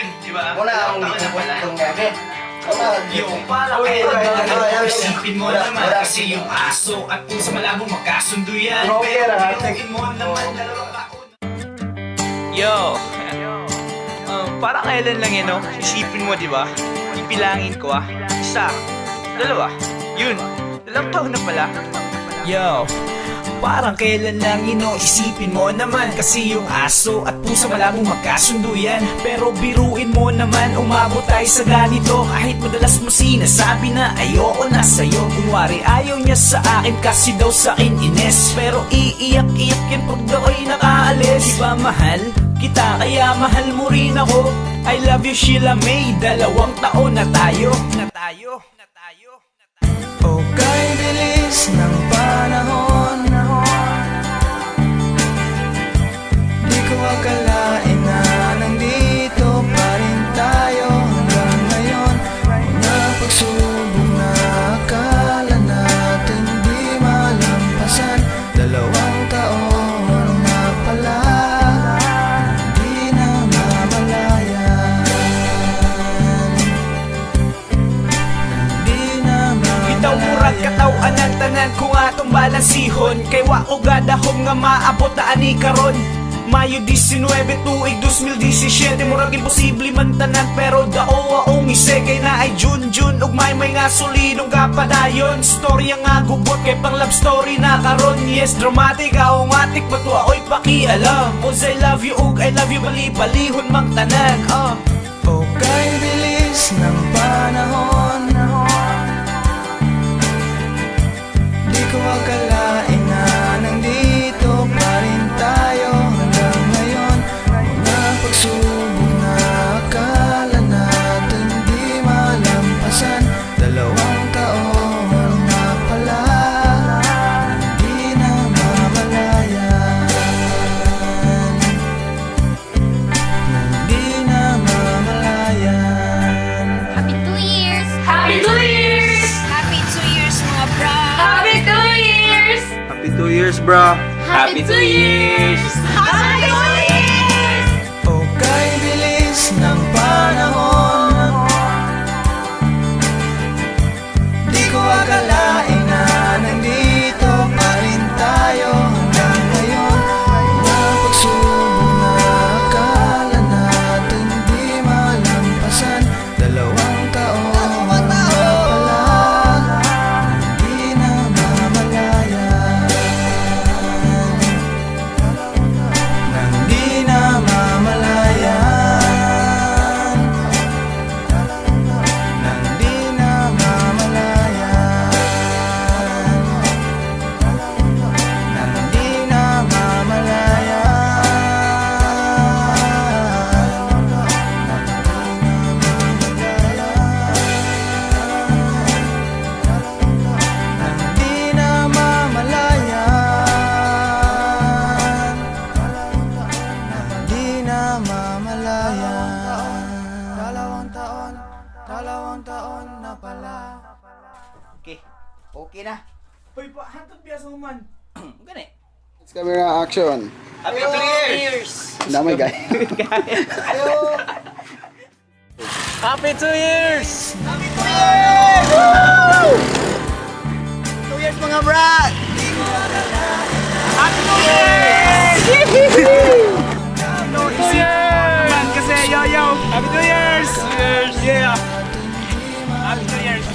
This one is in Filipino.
Yun, di ba? Wala akong Taon na pala. itong gabi. Yung parang isipin mo naman kasi yung aso at pusa malabong magkasundo yan. Pero binuin mo naman dalawang taon. Yo! Parang kailan lang yun, no? Isipin mo, di ba? Ipilangin ko, Isa, dalawa, yun, 2 taon na pala. Yo! Parang kailan lang yun, no? Isipin mo naman kasi yung aso at pusa malabong magkasundo yan. Pero biruin mo naman, umabot tayo sa ganito. Kahit madalas mo sinasabi na ayoko na sa'yo. Kunwari ayaw niya sa akin kasi daw sa akin ines. Pero iiyak-iyak yan pag daw ay nakaalis. Diba mahal kita kaya mahal mo rin ako. I love you Sheila May, 2 taon na tayo. Oh, kay bilis ng panahon, di ko akalain na nandito pa rin tayo hanggang ngayon. Mga pagsubok na akala natin di malampasan, 2 taon na pala, di na mamalayan. Bitaw murag katawan ang tanan ko atong balansihon. Kay wa ko gadahom nga maabot na ani karon. Mayo 19, tuig 2017. Murag imposible man tanan pero dao aong ise. Kay na ay June ug may nga solidong kapadayon. Storya nga gubot kay pang love story na karon. Yes, dramatic, aomatic, batua oy pakialam. Cause I love you ug I love you bali-balihon mang tanan. Oh, kay bilis ng panahon, di ko akalain na nandito pa rin tayo hanggang ngayon. Mga pagsubok na akala natin di malampasan, 2 taon na pala, di na mamalayan. Di na mamalayan. Happy 2 years! Happy 2 years! Happy 2 years mga bro! Happy 2 years! Happy 2 years, bro. Happy 2 years! Happy 2 years! Oh, kay bilis ng panahon, di ko akalain na nandito pa rin tayo hanggang ngayon. Mga pagsubok na akala natin di malampasan, 2 taon na pala, di na mamalayan. Nang di na mamalayan. Nang di na mamalayan. Nang di na mamalayan. Nang di na mamalayan. Di na mamalayan. 2 taon na pala. Okay na. Hoy pa, hantod biya sa human. Gani. Let's camera action. Happy 2 years! Damay guy. Happy 2 years! Happy 2 years! 2 years mga brad! Happy 2 years! No, isip man kasi yo! Happy 2 years! Yeah! Happy 2 years!